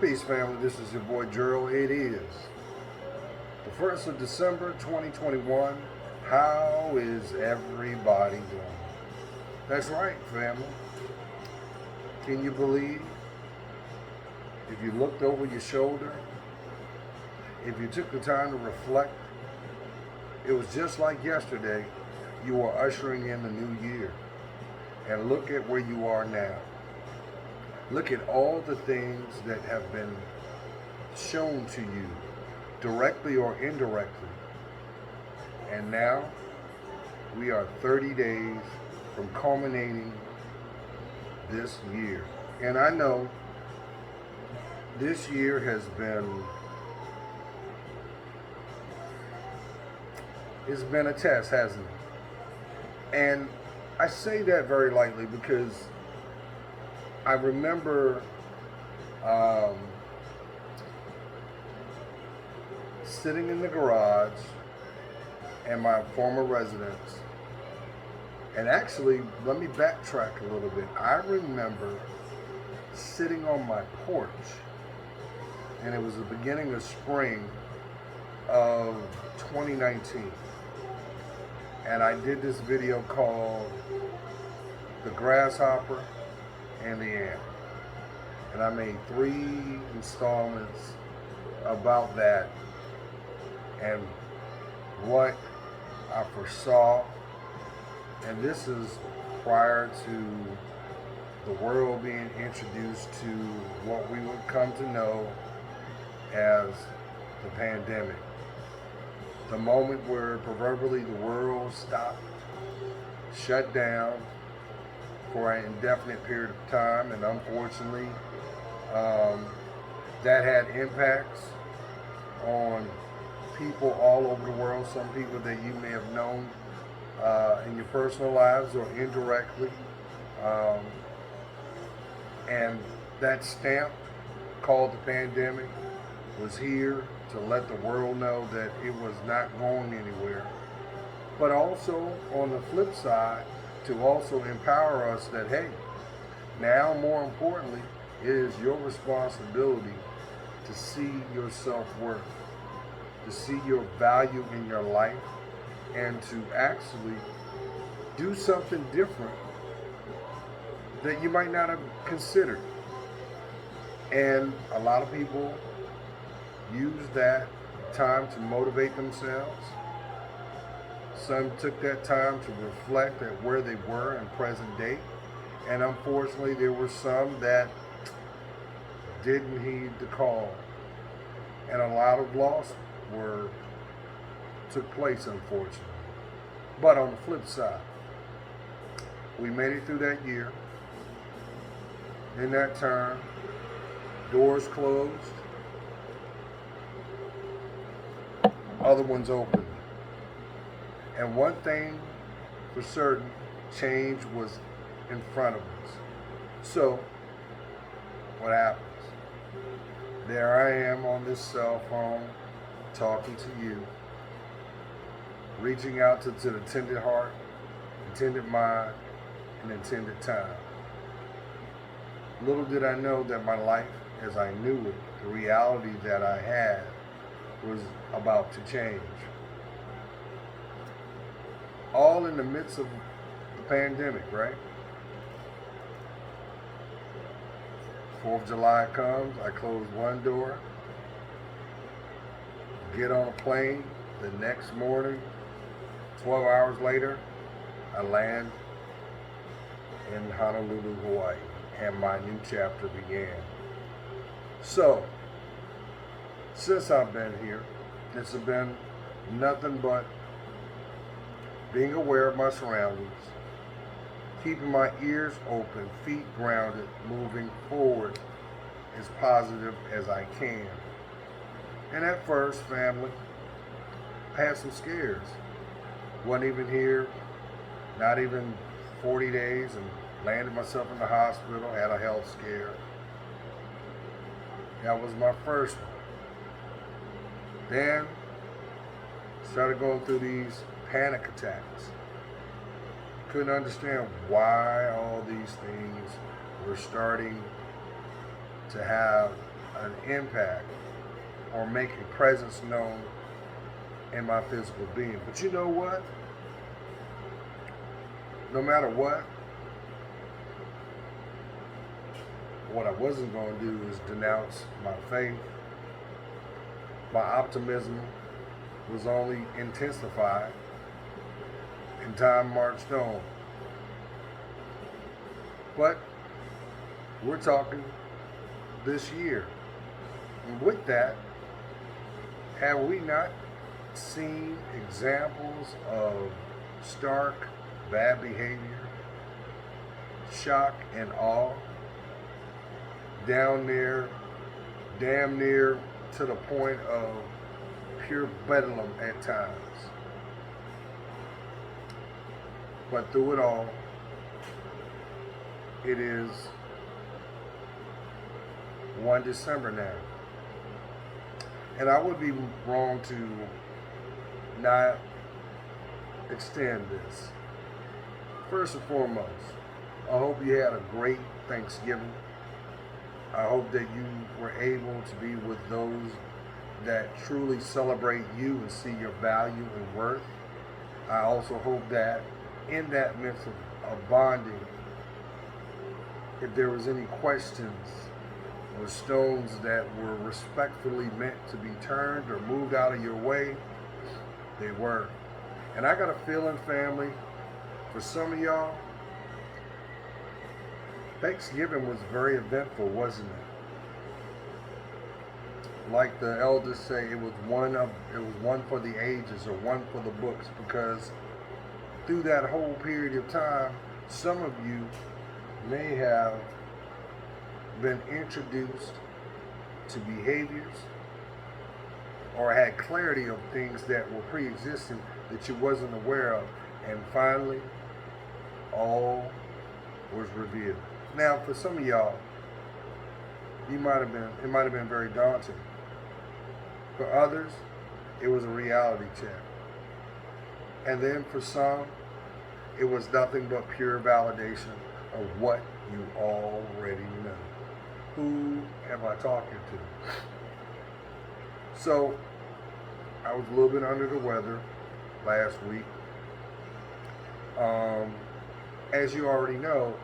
Peace, family. This is your boy Gerald. It is the 1st of December 2021. How is everybody doing? That's right, family. Can you believe if you looked over your shoulder, if you took the time to reflect, it was just like yesterday, you were ushering in the new year. And look at where you are now. Look at all the things that have been shown to you, directly or indirectly. And now, we are 30 days from culminating this year. And I know this year has been, it's been a test, hasn't it? And I say that very lightly because I remember sitting in the garage in my former residence. And actually, let me backtrack a little bit. I remember sitting on my porch, and it was the beginning of spring of 2019. And I did this video called The Grasshopper and the Ant. And I made 3 installments about that and what I foresaw. And this is prior to the world being introduced to what we would come to know as the pandemic. The moment where proverbially the world stopped, shut down for an indefinite period of time, and unfortunately, that had impacts on people all over the world, some people that you may have known in your personal lives or indirectly. And that stamp called the pandemic was here to let the world know that it was not going anywhere. But also, on the flip side, to also empower us that, hey, now more importantly, it is your responsibility to see your self-worth, to see your value in your life, and to actually do something different that you might not have considered. And a lot of people use that time to motivate themselves. Some took that time to reflect at where they were in present day. And unfortunately, there were some that didn't heed the call. And a lot of loss took place, unfortunately. But on the flip side, we made it through that year. In that time, doors closed, other ones opened. And one thing for certain, change was in front of us. So, what happens? There I am on this cell phone, talking to you, reaching out to the tended heart, intended mind, and intended time. Little did I know that my life, as I knew it, the reality that I had, was about to change. All in the midst of the pandemic, right? 4th of July comes, I close one door, get on a plane, the next morning, 12 hours later, I land in Honolulu, Hawaii, and my new chapter began. So, since I've been here, it's been nothing but being aware of my surroundings, keeping my ears open, feet grounded, moving forward as positive as I can. And at first, family, I had some scares. Wasn't even here, not even 40 days, and landed myself in the hospital, had a health scare. That was my first one. Then, started going through these panic attacks. Couldn't understand why all these things were starting to have an impact or make a presence known in my physical being. But you know what? No matter what I wasn't going to do is denounce my faith. My optimism was only intensified, and time marched on. But we're talking this year. And with that, have we not seen examples of stark bad behavior, shock and awe, damn near to the point of pure bedlam at times? But through it all, it is 1 December now. And I would be wrong to not extend this. First and foremost, I hope you had a great Thanksgiving. I hope that you were able to be with those that truly celebrate you and see your value and worth. I also hope that in that midst of bonding, if there was any questions or stones that were respectfully meant to be turned or moved out of your way, they were. And I got a feeling, family, for some of y'all, Thanksgiving was very eventful, wasn't it? Like the elders say, it was one for the ages, or one for the books, because through that whole period of time, some of you may have been introduced to behaviors or had clarity of things that were pre-existing that you wasn't aware of, and finally all was revealed. Now, for some of y'all, it might have been very daunting. For others, it was a reality check. And then for some, it was nothing but pure validation of what you already know. Who am I talking to? So, I was a little bit under the weather last week. As you already know,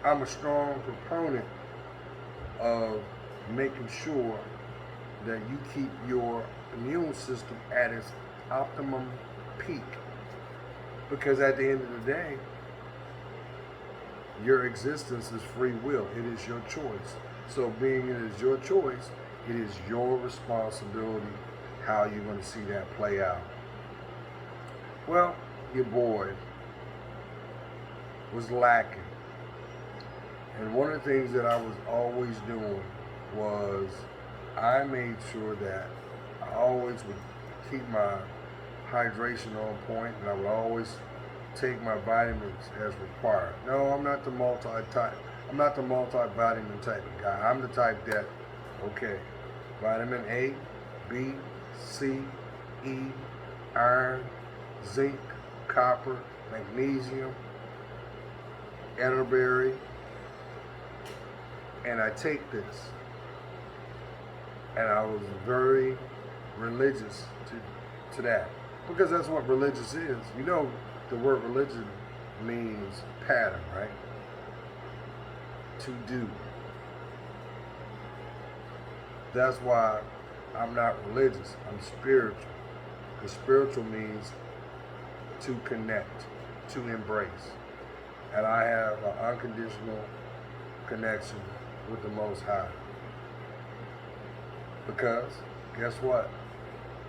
I'm a strong proponent of making sure that you keep your immune system at its optimum peak. Because at the end of the day, your existence is free will. It is your choice. So being it is your choice, it is your responsibility how you're going to see that play out. Well, your boy was lacking. And one of the things that I was always doing was I made sure that I always would keep my hydration on point, and I would always take my vitamins as required. No, I'm not the multivitamin type of guy. I'm the type that, okay, vitamin A, B, C, E, iron, zinc, copper, magnesium, elderberry, and I take this. And I was very religious to that, because that's what religious is. You know, the word religion means pattern, right? To do. That's why I'm not religious. I'm spiritual. The spiritual means to connect, to embrace. And I have an unconditional connection with the Most High. Because, guess what?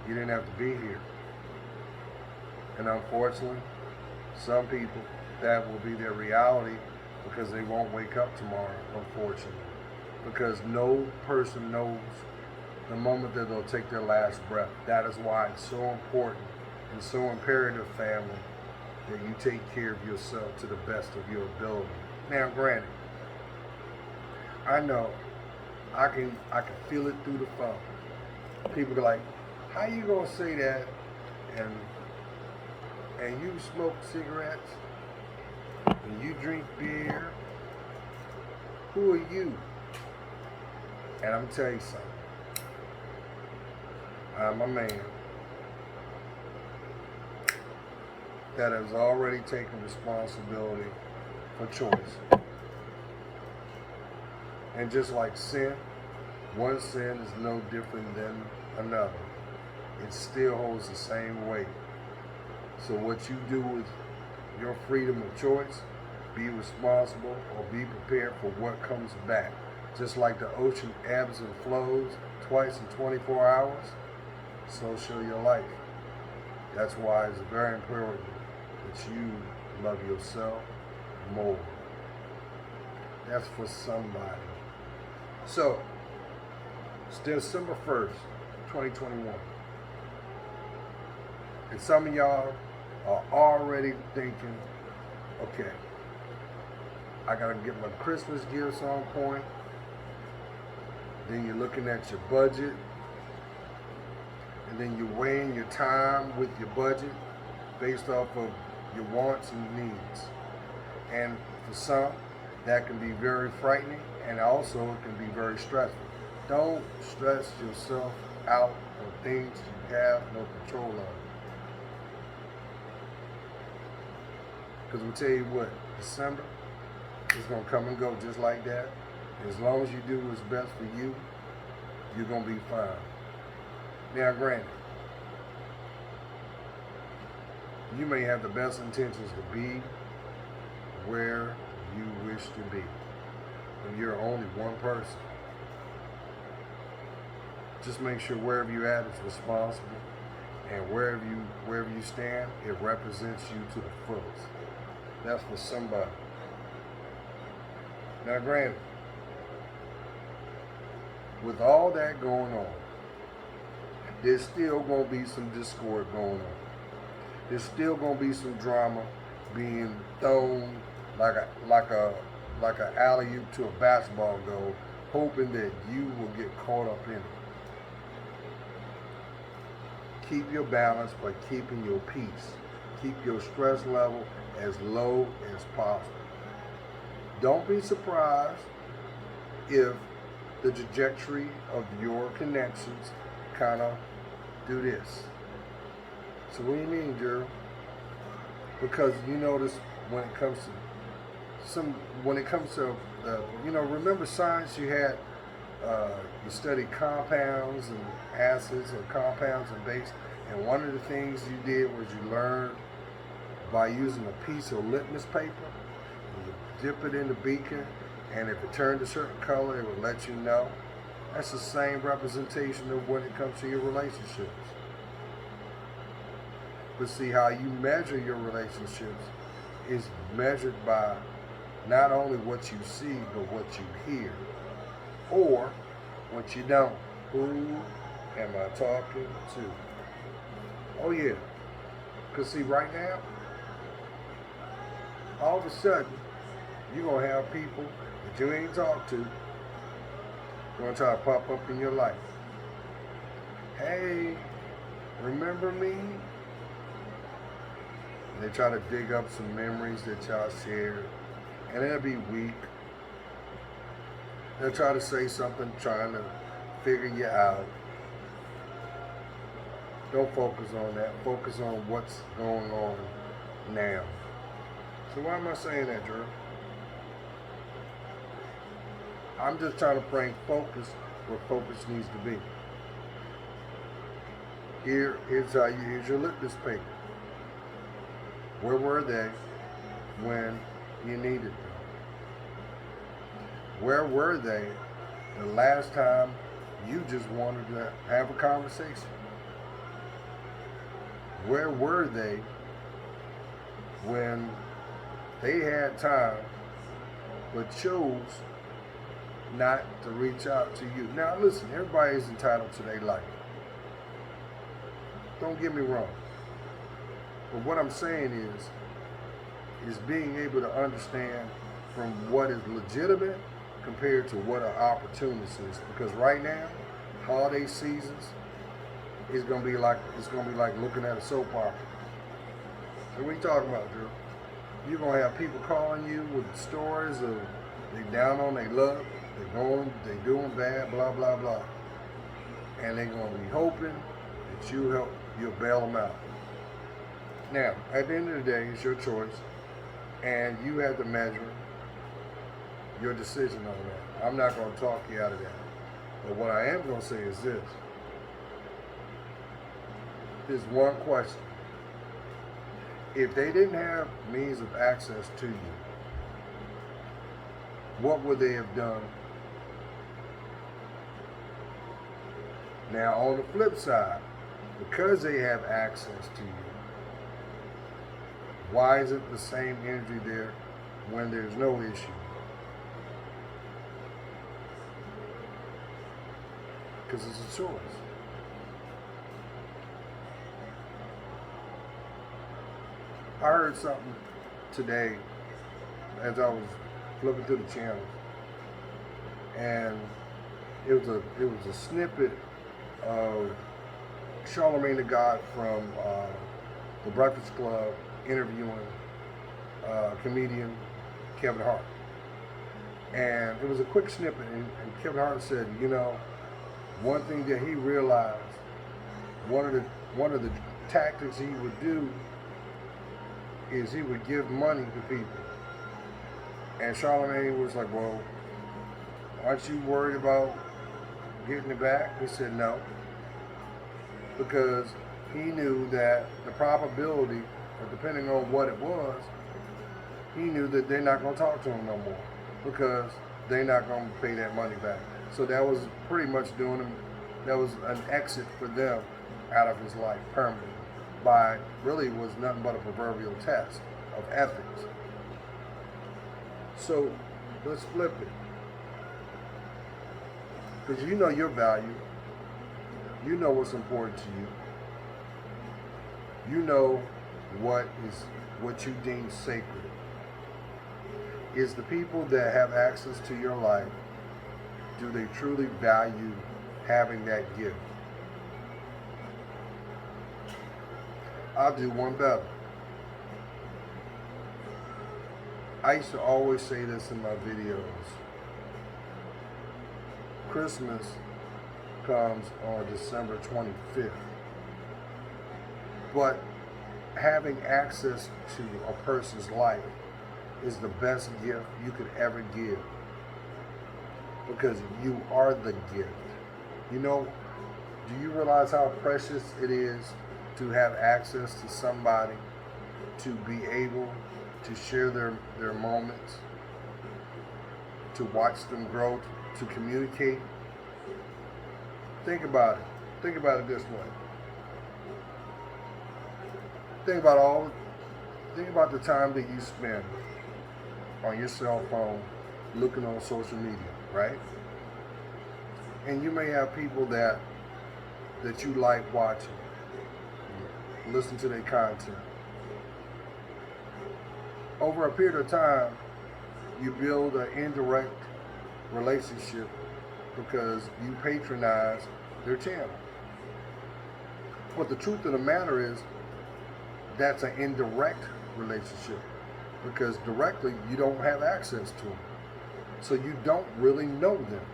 You didn't have to be here. And unfortunately, some people, that will be their reality, because they won't wake up tomorrow, unfortunately. Because no person knows the moment that they'll take their last breath. That is why it's so important and so imperative, family, that you take care of yourself to the best of your ability. Now, granted, I know I can feel it through the phone. People are like, how you gonna say that and you smoke cigarettes and you drink beer? Who are you? And I'm tell you something. I'm a man that has already taken responsibility for choice. And just like sin, one sin is no different than another. It still holds the same weight. So what you do with your freedom of choice, be responsible or be prepared for what comes back. Just like the ocean ebbs and flows twice in 24 hours, so shall your life. That's why it's very important that you love yourself more. That's for somebody. So, it's December 1st, 2021. And some of y'all are already thinking, okay, I gotta get my Christmas gifts on point. Then you're looking at your budget. And then you're weighing your time with your budget based off of your wants and needs. And for some, that can be very frightening, and also it can be very stressful. Don't stress yourself out on things you have no control of. Because we tell you what, December is going to come and go just like that. As long as you do what's best for you, you're going to be fine. Now, granted, you may have the best intentions to be where you wish to be, but you're only one person. Just make sure wherever you're at is responsible, and wherever you stand, it represents you to the fullest. That's for somebody. Now, granted, with all that going on, there's still going to be some discord going on. There's still going to be some drama being thrown like a alley-oop to a basketball goal, hoping that you will get caught up in it. Keep your balance by keeping your peace. Keep your stress level as low as possible. Don't be surprised if the trajectory of your connections kind of do this. So what do you mean, Gerald? Because you notice when it comes to remember science, you had you studied compounds and acids, or compounds and base, and one of the things you did was you learned by using a piece of litmus paper. You dip it in the beaker, and if it turned a certain color, it would let you know. That's the same representation of when it comes to your relationships. But see, how you measure your relationships is measured by not only what you see, but what you hear, or what you don't. Who am I talking to? Oh yeah, because see, right now, all of a sudden, you're going to have people that you ain't talked to going to try to pop up in your life. Hey, remember me? And they try to dig up some memories that y'all shared, and it'll be weak. They'll try to say something trying to figure you out. Don't focus on that. Focus on what's going on now. So why am I saying that, Drew? I'm just trying to bring focus where focus needs to be. Here's your litmus paper. Where were they when you needed them? Where were they the last time you just wanted to have a conversation? Where were they when they had time but chose not to reach out to you? Now listen, everybody is entitled to their life. Don't get me wrong. But what I'm saying is being able to understand from what is legitimate compared to what are opportunities. Because right now, holiday seasons is gonna be like looking at a soap opera. So what are you talking about, Drew? You're gonna have people calling you with stories of they down on their luck, they they doing bad, blah, blah, blah. And they're going to be hoping that you'll bail them out. Now, at the end of the day, it's your choice, and you have to measure your decision on that. I'm not going to talk you out of that. But what I am going to say is this. There's one question. If they didn't have means of access to you, what would they have done? Now, on the flip side, because they have access to you, why isn't the same energy there when there's no issue? Because it's a choice. I heard something today as I was flipping through the channels, and it was a snippet of Charlemagne the God from the Breakfast Club interviewing comedian Kevin Hart, and it was a quick snippet, and Kevin Hart said, you know, one thing that he realized, one of the tactics he would do is he would give money to people. And Charlemagne was like, well, aren't you worried about getting it back? He said no, because he knew that the probability, or depending on what it was, he knew that they're not going to talk to him no more because they're not going to pay that money back. So that was pretty much doing him, that was an exit for them out of his life permanently. By really was nothing but a proverbial test of ethics. So let's flip it. Because you know your value. You know what's important to you. You know what you deem sacred. Is the people that have access to your life, do they truly value having that gift? I'll do one better. I used to always say this in my videos. Christmas comes on December 25th. But having access to a person's life is the best gift you could ever give. Because you are the gift. You know, do you realize how precious it is to have access to somebody, to be able to share their moments, to watch them grow, to communicate? Think about it. Think about it this way. Think about the time that you spend on your cell phone looking on social media, right? And you may have people that you like watching, listen to their content. Over a period of time, you build an indirect relationship because you patronize their channel. But the truth of the matter is, that's an indirect relationship because directly you don't have access to them. So you don't really know them.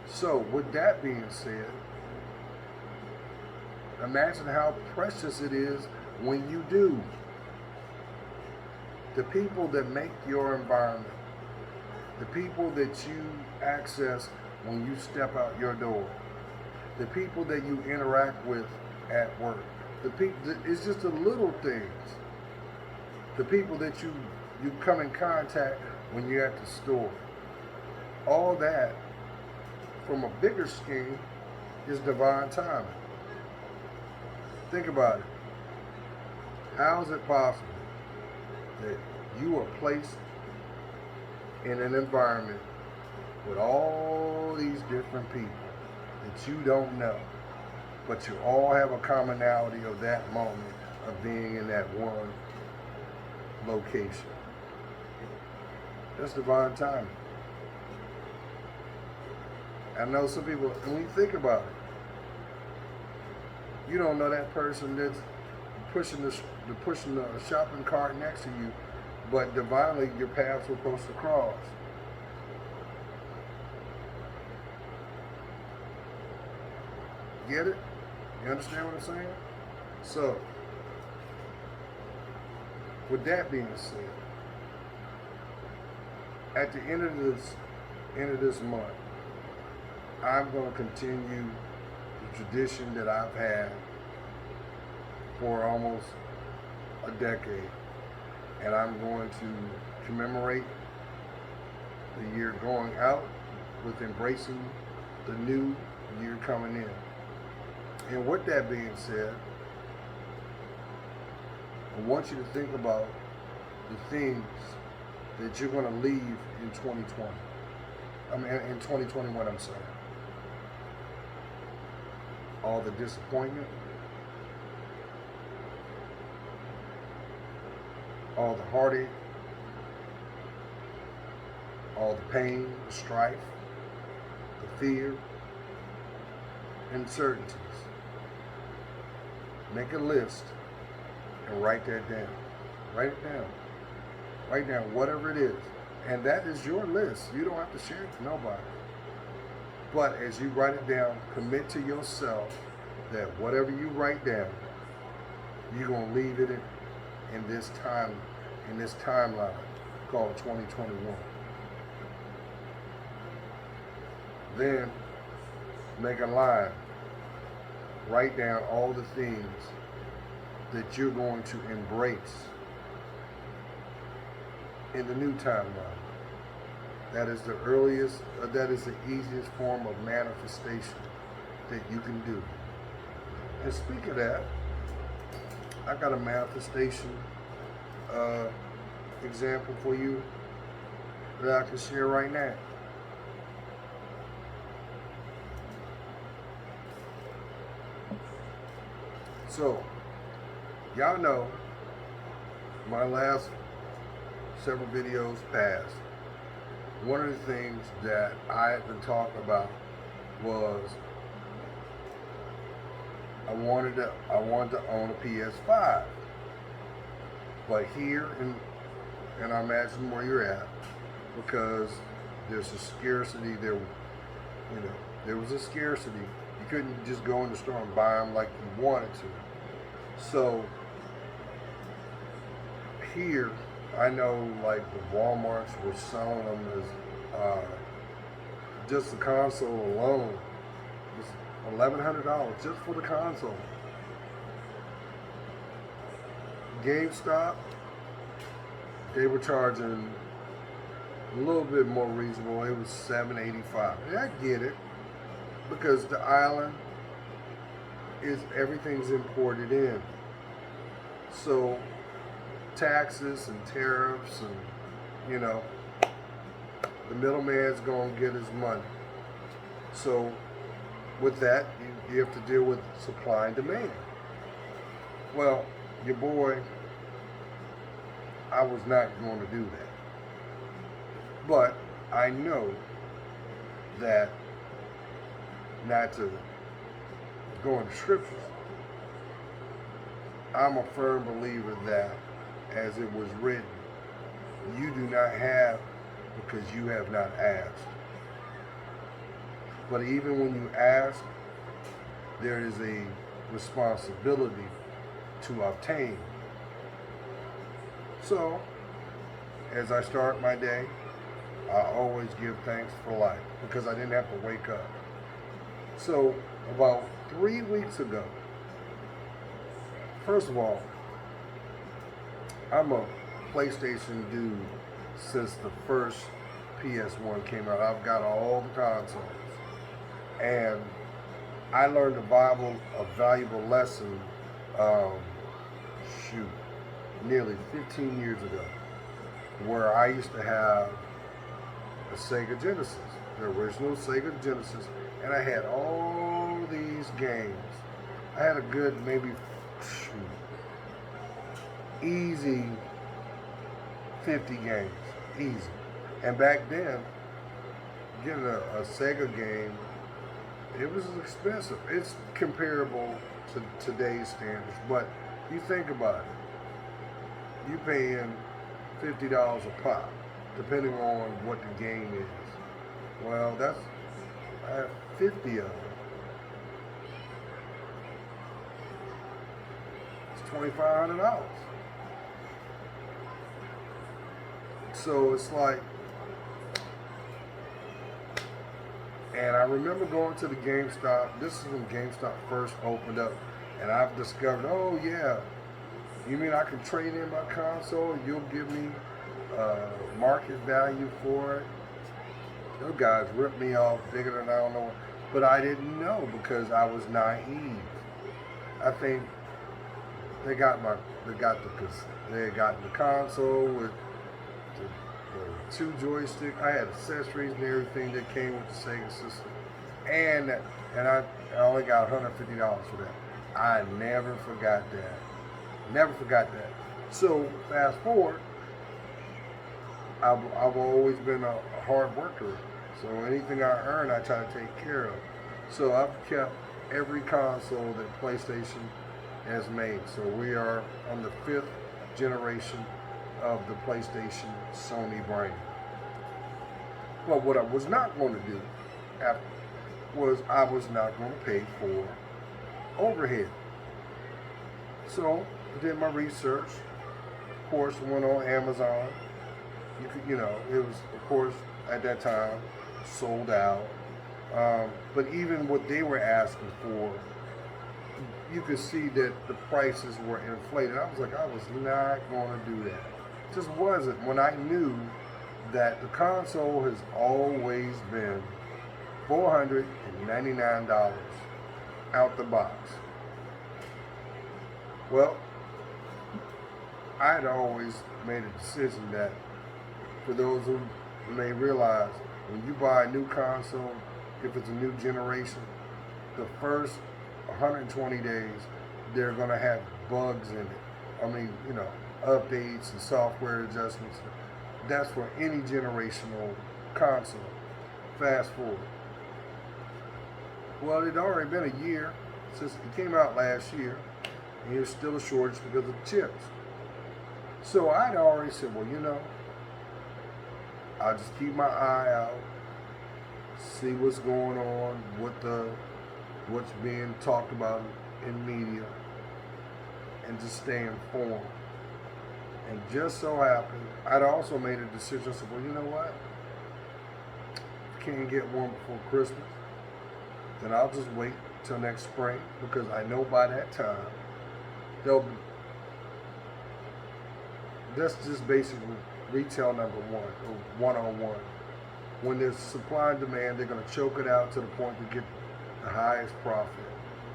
So with that being said, imagine how precious it is when you do. The people that make your environment, the people that you access when you step out your door, the people that you interact with at work, it's just the little things. The people that you come in contact when you're at the store. All that, from a bigger scheme, is divine timing. Think about it. How is it possible that you are placed in an environment with all these different people that you don't know, but you all have a commonality of that moment of being in that one location? That's divine timing. I know some people, and when you think about it, you don't know that person that's pushing the shopping cart next to you, but divinely your paths were supposed to cross. Get it? You understand what I'm saying? So, with that being said, at the end of this month, I'm going to continue the tradition that I've had for almost a decade, and I'm going to commemorate the year going out with embracing the new year coming in. And with that being said, I want you to think about the things that you're going to leave in 2020. I mean, in 2021, I'm sorry. All the disappointment, all the heartache, all the pain, the strife, the fear, uncertainties. Make a list and write that down. Write it down. Write down whatever it is. And that is your list. You don't have to share it to nobody. But as you write it down, commit to yourself that whatever you write down, you're going to leave it in this timeline called 2021. Then make a line. Write down all the things that you're going to embrace in the new timeline. That is the easiest form of manifestation that you can do. And speak of that, I got a manifestation example for you that I can share right now. So, y'all know my last several videos past, one of the things that I had been talking about was I wanted to own a PS5. But here and I imagine where you're at, because there's a scarcity there, there was a scarcity. You couldn't just go in the store and buy them like you wanted to. So here, I know like the Walmarts were selling them as just the console alone was $1,100 just for the console. GameStop, they were charging a little bit more reasonable. It was $7.85. And I get it, because the island is everything's imported in. So taxes and tariffs and the middleman's gonna get his money. So with that, you have to deal with supply and demand. Well, your boy, I was not going to do that. But I know that, not to go into scriptures, I'm a firm believer that, as it was written, you do not have because you have not asked. But even when you ask, there is a responsibility to obtain. So, as I start my day, I always give thanks for life, because I didn't have to wake up. So, about 3 weeks ago, first of all, I'm a PlayStation dude since the first PS1 came out. I've got all the consoles. And I learned a valuable lesson, nearly 15 years ago, where I used to have a Sega Genesis, the original Sega Genesis, and I had all these games. I had a good, maybe, easy 50 games, easy. And back then, getting a Sega game, it was expensive. It's comparable to today's standards, but you think about it. You paying $50 a pop, depending on what the game is. Well, I have 50 of them. $2,500. So it's like, and I remember going to the GameStop. This is when GameStop first opened up, and I've discovered, oh yeah, you mean I can trade in my console? You'll give me market value for it? Those guys ripped me off bigger than I don't know. But I didn't know because I was naive. I think they got the console with the 2 joysticks. I had accessories and everything that came with the Sega system, and I only got $150 for that. I never forgot that. Never forgot that. So fast forward, I've always been a hard worker. So anything I earn, I try to take care of. So I've kept every console that PlayStation has made. So we are on the 5th generation of the PlayStation Sony brand. But what I was not going to do was I was not going to pay for overhead. So I did my research. Of course, went on Amazon. It was, of course, at that time, sold out. But even what they were asking for, you could see that the prices were inflated. I was like, I was not going to do that. It just wasn't. When I knew that the console has always been $499 out the box. Well, I had always made a decision that, for those who may realize, when you buy a new console, if it's a new generation, the first 120 days, they're going to have bugs in it. I mean, updates and software adjustments. That's for any generational console. Fast forward. Well, it had already been a year since it came out last year, and there's still a shortage because of chips. So I'd already said, well, I'll just keep my eye out, see what's going on, what's being talked about in media, and just stay informed. And just so happened, I'd also made a decision. I said, well, you know what? Can't get one before Christmas. Then I'll just wait till next spring, because I know by that time they'll be. That's just basically retail number one, or 101. When there's supply and demand, they're going to choke it out to the point to get the highest profit.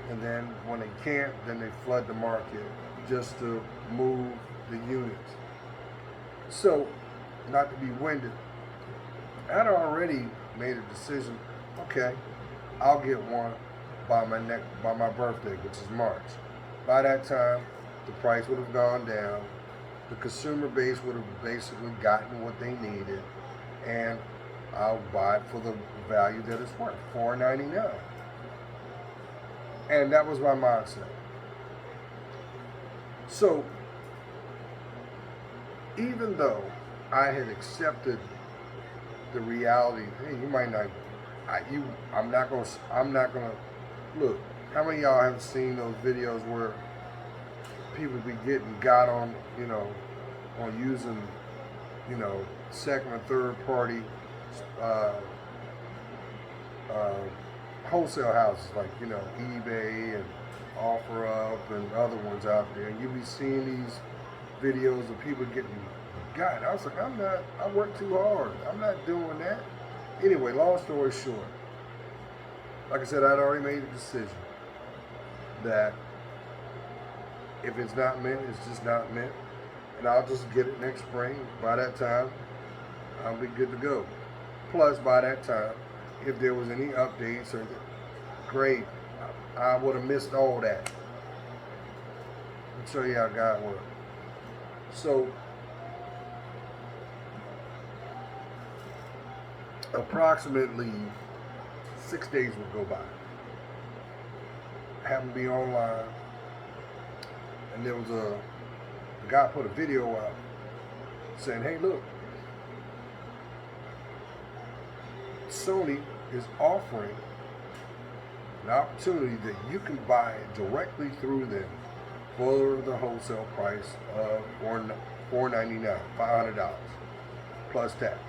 And then when they can't, then they flood the market just to move the units. So, not to be winded, I'd already made a decision. Okay, I'll get one by my birthday, which is March. By that time, the price would have gone down. The consumer base would have basically gotten what they needed, and I'll buy it for the value that it's worth, $4.99. And that was my mindset. So, even though I had accepted the reality, hey, you might not, I'm not gonna look. How many of y'all have seen those videos where people be getting got on, on using, second or third party wholesale houses like, eBay and OfferUp and other ones out there, and you be seeing these videos of people getting got. I was like, I work too hard. I'm not doing that. Anyway, long story short, like I said, I'd already made a decision that if it's not meant, it's just not meant. And I'll just get it next spring. By that time, I'll be good to go. Plus, by that time, if there was any updates, or great, I would have missed all that. I'll show you how God works. So, approximately 6 days would go by. I happened to be online, and there was a guy put a video out saying, hey, look, Sony is offering an opportunity that you can buy directly through them for the wholesale price of $499, $500 plus tax.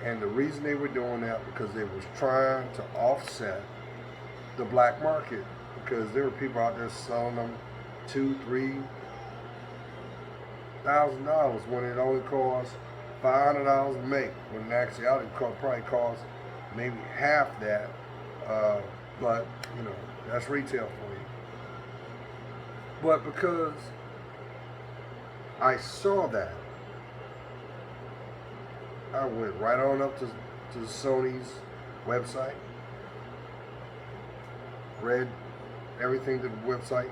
And the reason they were doing that because they was trying to offset the black market, because there were people out there selling them $2,000, $3,000 when it only costs $500 to make. When actually out it probably costs maybe half that. But that's retail for you. But because I saw that, I went right on up to Sony's website, read everything to the website,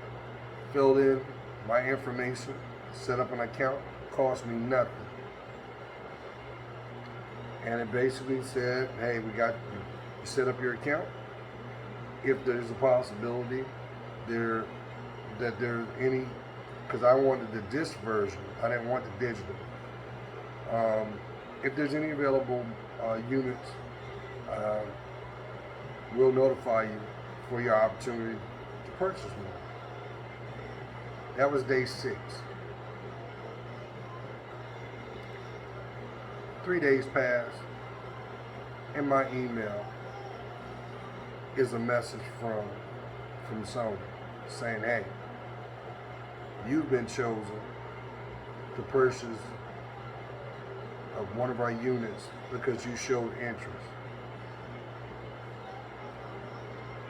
filled in my information, set up an account, cost me nothing. And it basically said, hey, we got you set up your account. If there's a possibility that there's any, because I wanted the disc version, I didn't want the digital. If there's any available units, we'll notify you for your opportunity to purchase one. That was day 6. 3 days passed. In my email is a message from Sony saying, hey, you've been chosen to purchase of one of our units because you showed interest.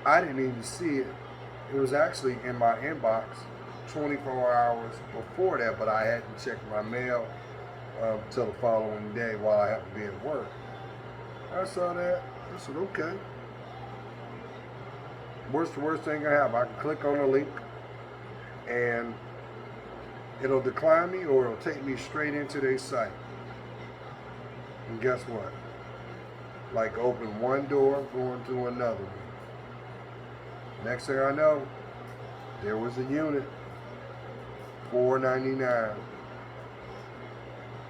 I didn't even see it. It was actually in my inbox 24 hours before that, but I hadn't checked my mail till the following day while I happened to be at work. I saw that. I said, okay. What's the worst thing I have? I can click on a link and it'll decline me or it'll take me straight into their site. And guess what? Like open one door, going through another one. Next thing I know, there was a unit, $499.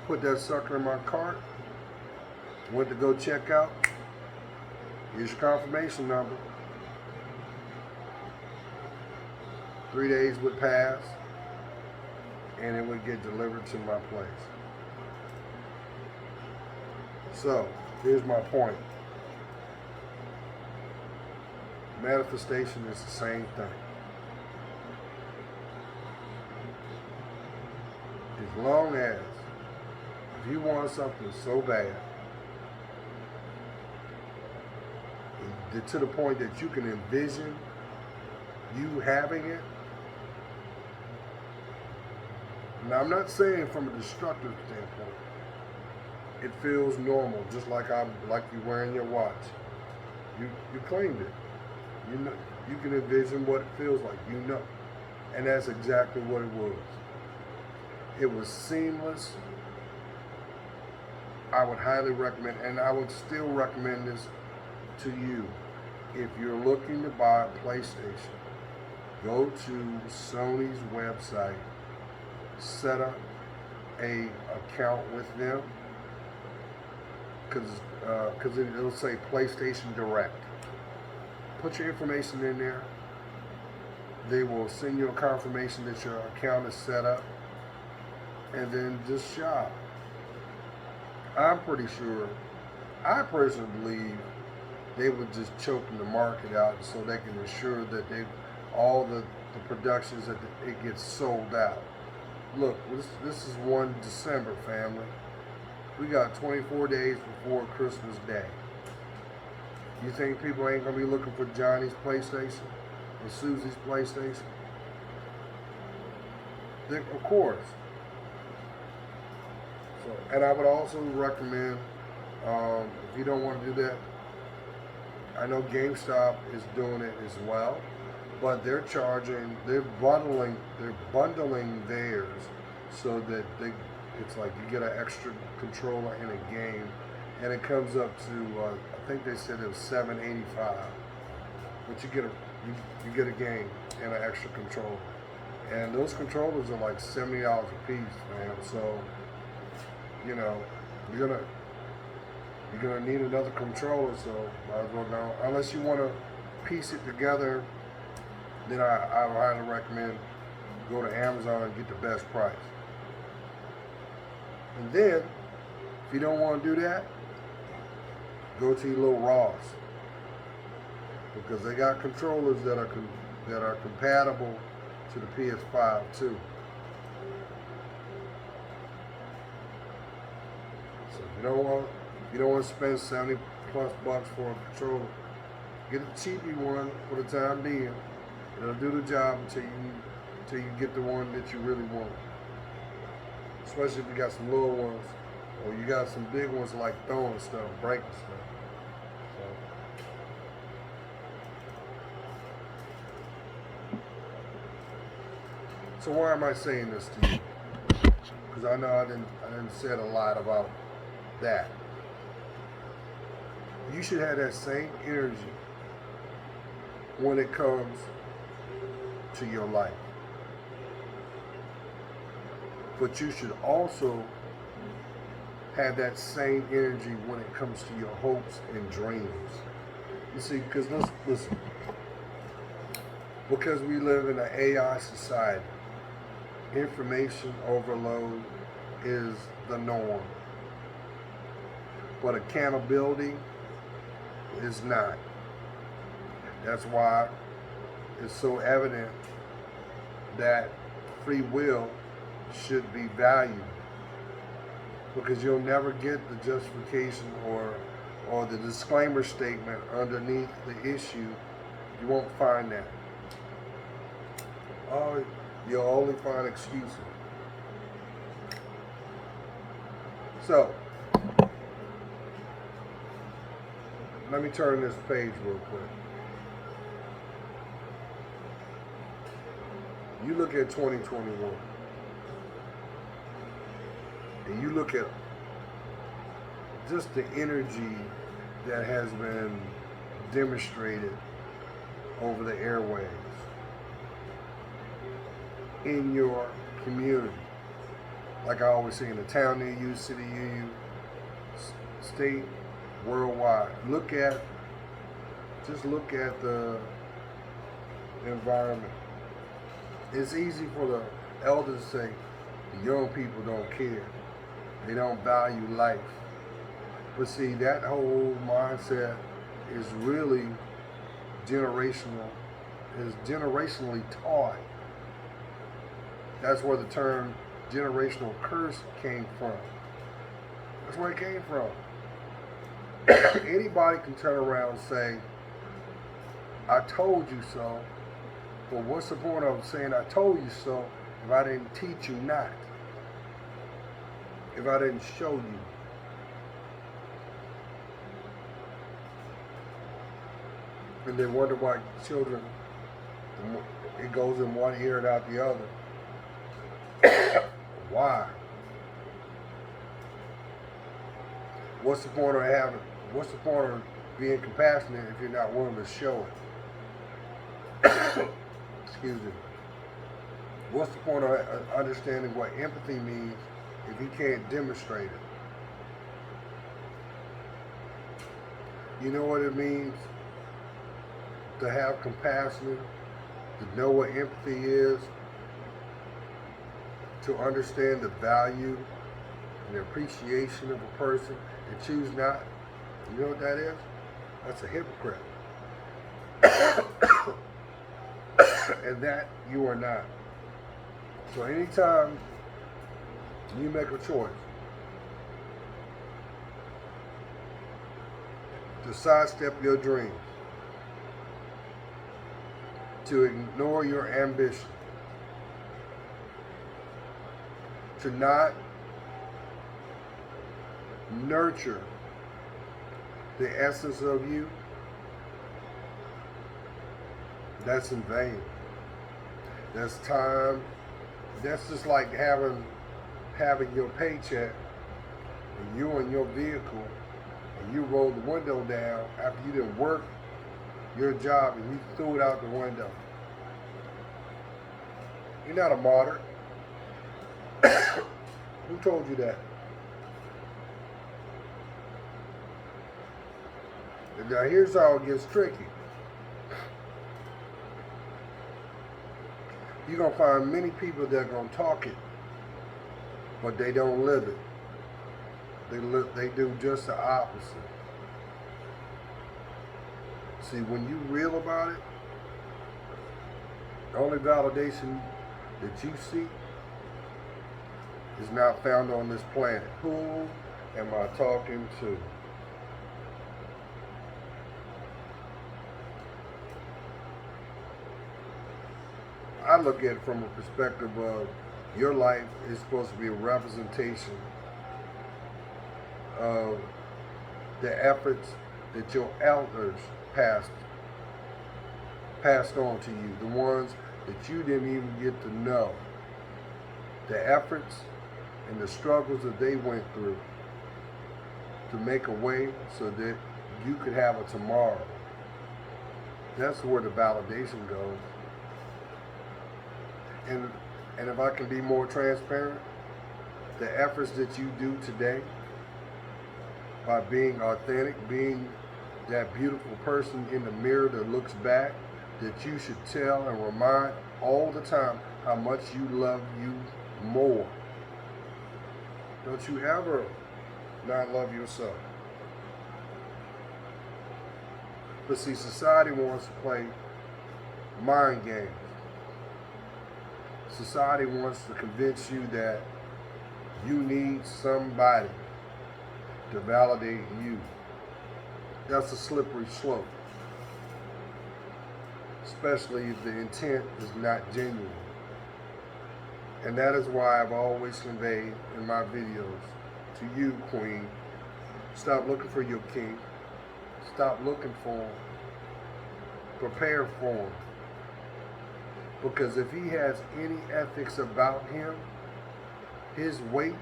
Put that sucker in my cart, went to go check out. Here's your confirmation number. 3 days would pass, and it would get delivered to my place. So, here's my point. Manifestation is the same thing. As long as if you want something so bad, to the point that you can envision you having it. Now, I'm not saying from a destructive standpoint. It feels normal, just like you wearing your watch. You claimed it. You know, you can envision what it feels like. And that's exactly what it was. It was seamless. I would highly recommend, and I would still recommend this to you. If you're looking to buy a PlayStation, go to Sony's website, set up a account with them, because it'll say PlayStation Direct. Put your information in there. They will send you a confirmation that your account is set up, and then just shop. I'm pretty sure, I personally believe they were just choking the market out so they can ensure that all the productions that it gets sold out. Look, this is 1 December, family. We got 24 days before Christmas Day. You think people ain't gonna be looking for Johnny's PlayStation or Susie's PlayStation? Of course. So, and I would also recommend, if you don't want to do that, I know GameStop is doing it as well, but they're bundling theirs so that it's like you get an extra controller in a game, and it comes up to I think they said it was $785, but you get a game and an extra controller, and those controllers are like $70 a piece, man. So you're gonna need another controller, so might as well go. Unless you want to piece it together, then I highly recommend go to Amazon and get the best price. And then, if you don't want to do that, go to your little Ross, because they got controllers that are compatible to the PS5 too. So if you don't want to spend 70 plus bucks for a controller, get a cheapy one for the time being. It'll do the job until you get the one that you really want. Especially if you got some little ones, or you got some big ones like throwing stuff, breaking stuff. So why am I saying this to you? Because I know I didn't say a lot about that. You should have that same energy when it comes to your life. But you should also have that same energy when it comes to your hopes and dreams. You see, because listen, because we live in an AI society, information overload is the norm. But accountability is not. That's why it's so evident that free will should be valued, because you'll never get the justification or the disclaimer statement underneath the issue. You won't find that. You'll only find excuses. So, let me turn this page real quick. You look at 2021, and you look at just the energy that has been demonstrated over the airwaves in your community. Like I always say, in the town near you, city near you, state, worldwide. Just look at the environment. It's easy for the elders to say the young people don't care. They don't value life. But see, that whole mindset is really generational, is generationally taught. That's where the term generational curse came from. That's where it came from. Anybody can turn around and say, I told you so. But what's the point of saying I told you so if I didn't teach you not? If I didn't show you? And then wonder why children, it goes in one ear and out the other. Why? What's the point of being compassionate if you're not willing to show it? Excuse me. What's the point of understanding what empathy means if you can't demonstrate it? You know what it means to have compassion, to know what empathy is, to understand the value and the appreciation of a person and choose not. You know what that is? That's a hypocrite. And that you are not. So anytime you make a choice to sidestep your dreams, to ignore your ambition, to not nurture the essence of you, that's in vain. That's time. That's just like having your paycheck and you in your vehicle and you roll the window down after you didn't work your job and you threw it out the window. You're not a martyr. Who told you that? And now here's how it gets tricky. You're going to find many people that are going to talk it, but they don't live it. They do just the opposite. See, when you real about it, the only validation that you seek is not found on this planet. Who am I talking to? I look at it from a perspective of your life is supposed to be a representation of the efforts that your elders passed on to you, the ones that you didn't even get to know, the efforts and the struggles that they went through to make a way so that you could have a tomorrow. That's where the validation goes. And if I can be more transparent, the efforts that you do today by being authentic, being that beautiful person in the mirror that looks back, that you should tell and remind all the time how much you love you more. Don't you ever not love yourself. But see, society wants to play mind games. Society wants to convince you that you need somebody to validate you. That's a slippery slope, especially if the intent is not genuine. And that is why I've always conveyed in my videos to you, Queen, stop looking for your king. Stop looking for him. Prepare for him. Because if he has any ethics about him, his weight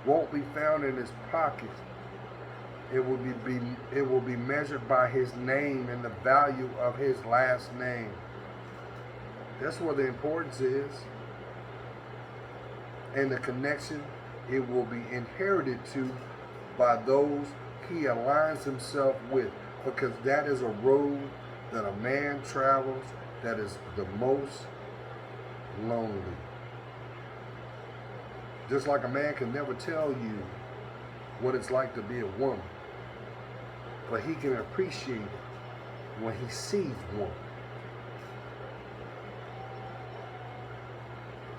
won't be found in his pocket. It will be measured by his name and the value of his last name. That's where the importance is. And the connection, it will be inherited to by those he aligns himself with. Because that is a road that a man travels that is the most lonely. Just like a man can never tell you what it's like to be a woman, but he can appreciate it when he sees one.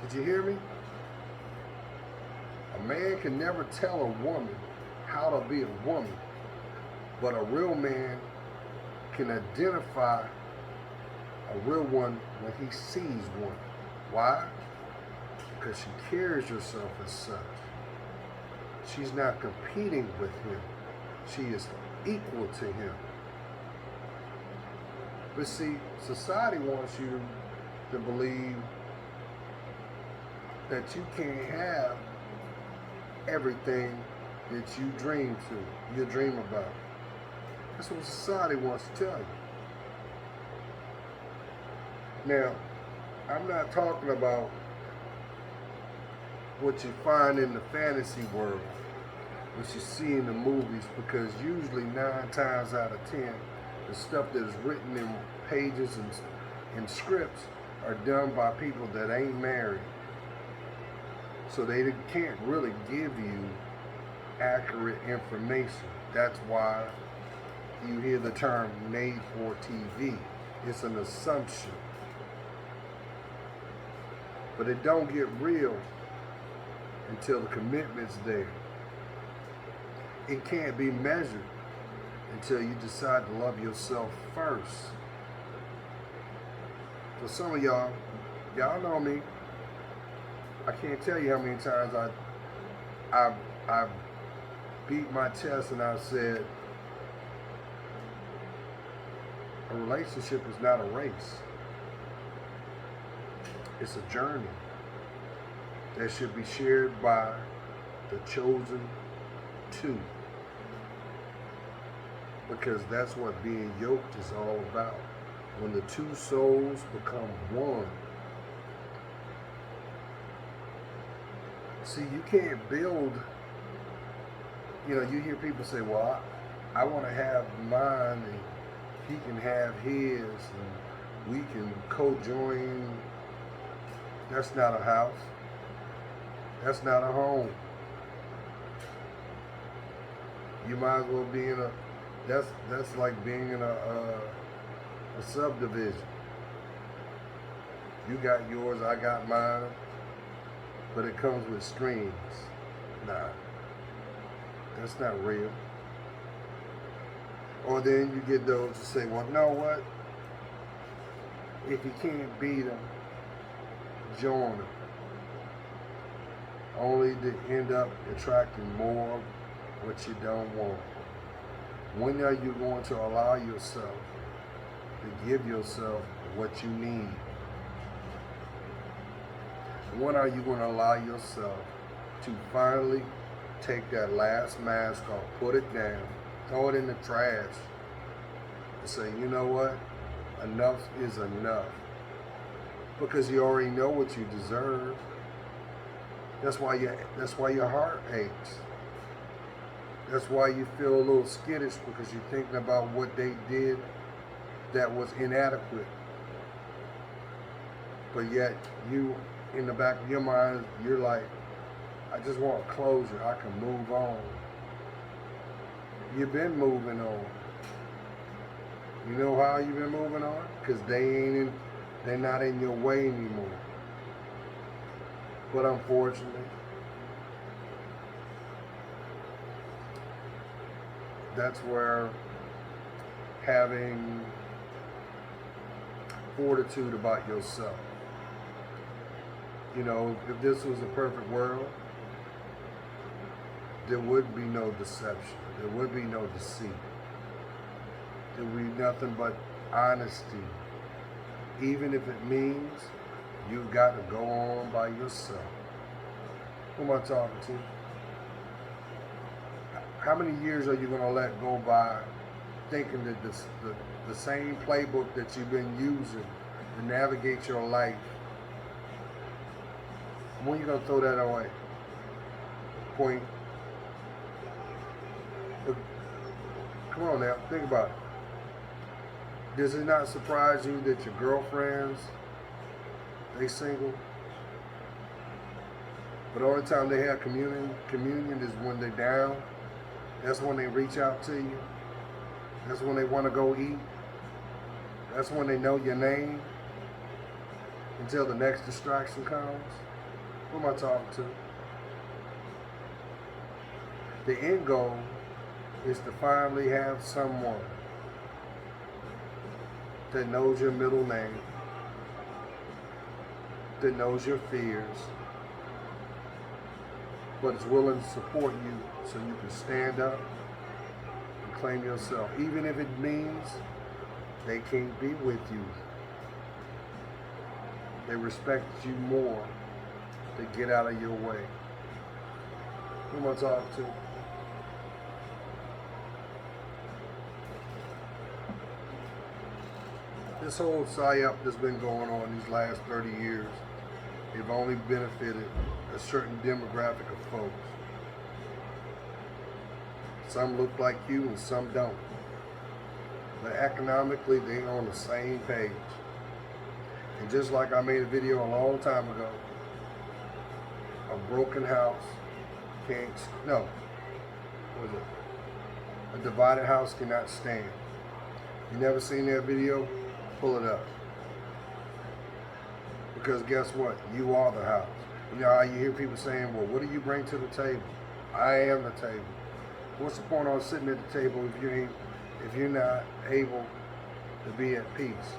Did you hear me? A man can never tell a woman how to be a woman, but a real man can identify a real one when he sees one. Why? Because she carries herself as such. She's not competing with him. She is equal to him. But see, society wants you to believe that you can't have everything that you dream about. That's what society wants to tell you. Now, I'm not talking about what you find in the fantasy world, what you see in the movies, because usually 9 times out of 10, the stuff that is written in pages and scripts are done by people that ain't married. So they can't really give you accurate information. That's why you hear the term made for TV. It's an assumption. But it don't get real until the commitment's there. It can't be measured until you decide to love yourself first. For some of y'all know me. I can't tell you how many times I beat my chest and I said, a relationship is not a race. It's a journey that should be shared by the chosen two. Because that's what being yoked is all about. When the two souls become one. See, you can't build, you hear people say, well, I want to have mine and he can have his, and we can co-join. That's not a house. That's not a home. You might as well be in a, that's like being in a subdivision. You got yours, I got mine, but it comes with strings. Nah, that's not real. Or then you get those to say, well, you know what? If you can't beat them, join them. Only to end up attracting more of what you don't want. When are you going to allow yourself to give yourself what you need? When are you going to allow yourself to finally take that last mask off, put it down, throw it in the trash, and say, you know what? Enough is enough. Because you already know what you deserve. That's why your heart aches. That's why you feel a little skittish, because you're thinking about what they did that was inadequate. But yet you, in the back of your mind, you're like, I just want closure. I can move on. You've been moving on. You know how you've been moving on? Because they're not in your way anymore. But unfortunately, that's where having fortitude about yourself. You know, if this was a perfect world, there would be no deception. There would be no deceit. There would be nothing but honesty. Even if it means you've got to go on by yourself. Who am I talking to? How many years are you going to let go by thinking that the same playbook that you've been using to navigate your life, when are you going to throw that away? Point. But come on now, think about it. Does it not surprise you that your girlfriends, they single? But the only time they have communion is when they're down. That's when they reach out to you. That's when they want to go eat. That's when they know your name until the next distraction comes. Who am I talking to? The end goal is to finally have someone that knows your middle name, that knows your fears, but is willing to support you so you can stand up and claim yourself, even if it means they can't be with you. They respect you more to get out of your way. Who am I talking to? This whole psyop that's been going on these last 30 years, they've only benefited a certain demographic of folks. Some look like you and some don't. But economically, they're on the same page. And just like I made a video a long time ago, a broken house can't, no, what was it? A divided house cannot stand. You never seen that video? Pull it up. Because guess what? You are the house. You know how you hear people saying, well, what do you bring to the table? I am the table. What's the point on sitting at the table if you're not able to be at peace?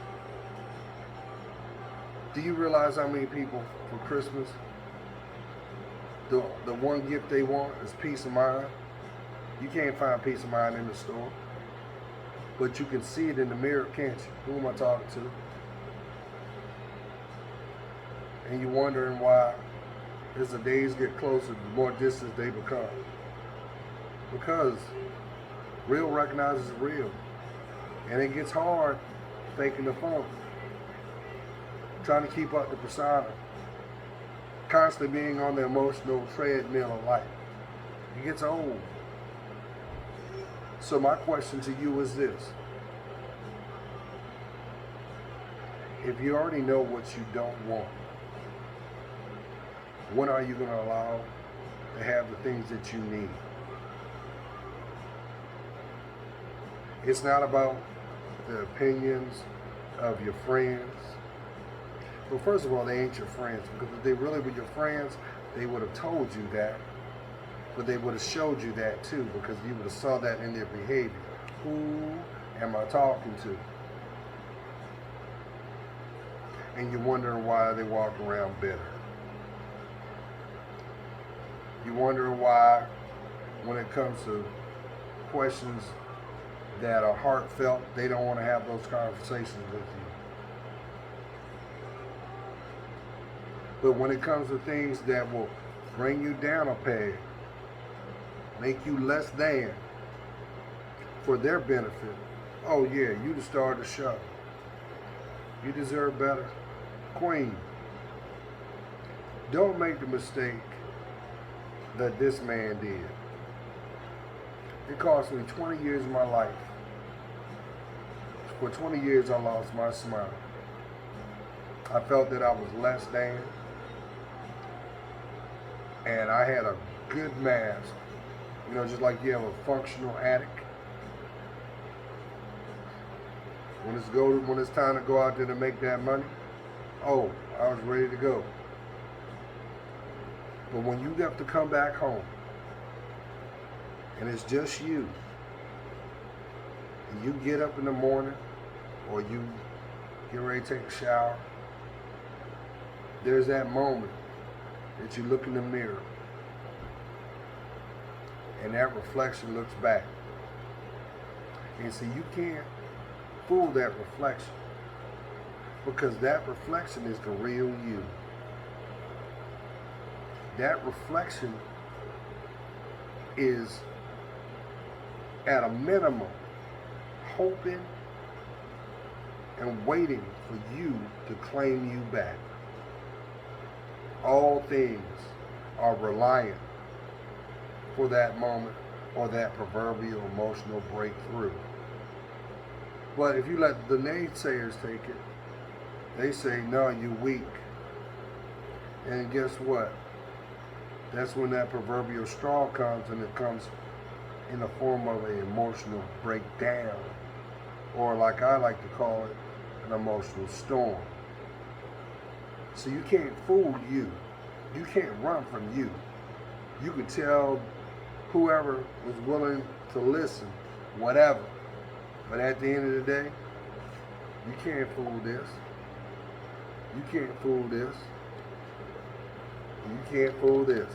Do you realize how many people for Christmas, the one gift they want is peace of mind? You can't find peace of mind in the store. But you can see it in the mirror, can't you? Who am I talking to? And you're wondering why, as the days get closer, the more distant they become. Because real recognizes real. And it gets hard faking the funk. Trying to keep up the persona. Constantly being on the emotional treadmill of life. It gets old. So my question to you is this. If you already know what you don't want, when are you going to allow to have the things that you need? It's not about the opinions of your friends. Well, first of all, they ain't your friends, because if they really were your friends, they would have told you that, but they would have showed you that too, because you would have saw that in their behavior. Who am I talking to? And you're wondering why they walk around bitter. You're wondering why, when it comes to questions that are heartfelt, they don't want to have those conversations with you. But when it comes to things that will bring you down a peg, make you less than for their benefit, oh yeah, you the star of the show. You deserve better. Queen, don't make the mistake that this man did. It cost me 20 years of my life. For 20 years I lost my smile. I felt that I was less than. And I had a good mask. You know, just like you have a functional addict. When it's time to go out there to make that money, oh, I was ready to go. But when you have to come back home, and it's just you, and you get up in the morning, or you get ready to take a shower, there's that moment that you look in the mirror, and that reflection looks back. And see, you can't fool that reflection, because that reflection is the real you. That reflection is, at a minimum, hoping and waiting for you to claim you back. All things are reliant for that moment or that proverbial emotional breakthrough. But if you let the naysayers take it, they say, no, you're weak. And guess what? That's when that proverbial straw comes, and it comes in the form of an emotional breakdown, or like I like to call it, an emotional storm. So you can't fool you. You can't run from you. You can tell whoever is willing to listen, whatever. But at the end of the day, you can't fool this. You can't fool this. You can't fool this.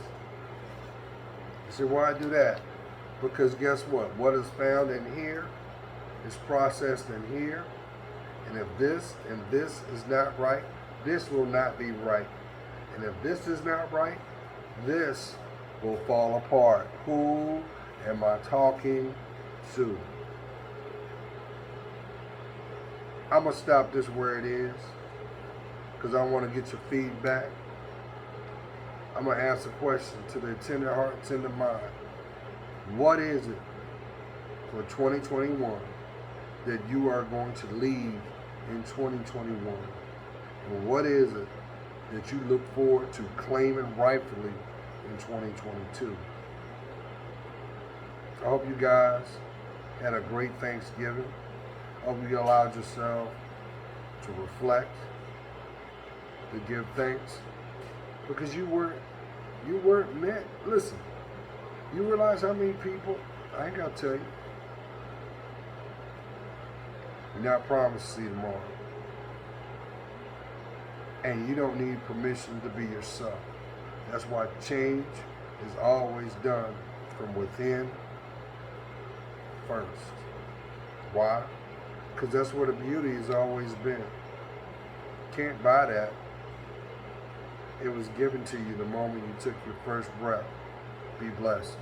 You say, why do that? Because guess what? What is found in here is processed in here. And if this and this is not right, this will not be right. And if this is not right, this will fall apart. Who am I talking to? I'm going to stop this where it is, because I want to get your feedback. I'm going to ask a question to the tender heart, tender mind. What is it for 2021 that you are going to leave in 2021? And what is it that you look forward to claiming rightfully in 2022? I hope you guys had a great Thanksgiving. I hope you allowed yourself to reflect, to give thanks, because you weren't meant. Listen, you realize how many people, I ain't got to tell you, you're not promised to see tomorrow. And you don't need permission to be yourself. That's why change is always done from within first. Why? Because that's where the beauty has always been. Can't buy that. It was given to you the moment you took your first breath. Be blessed.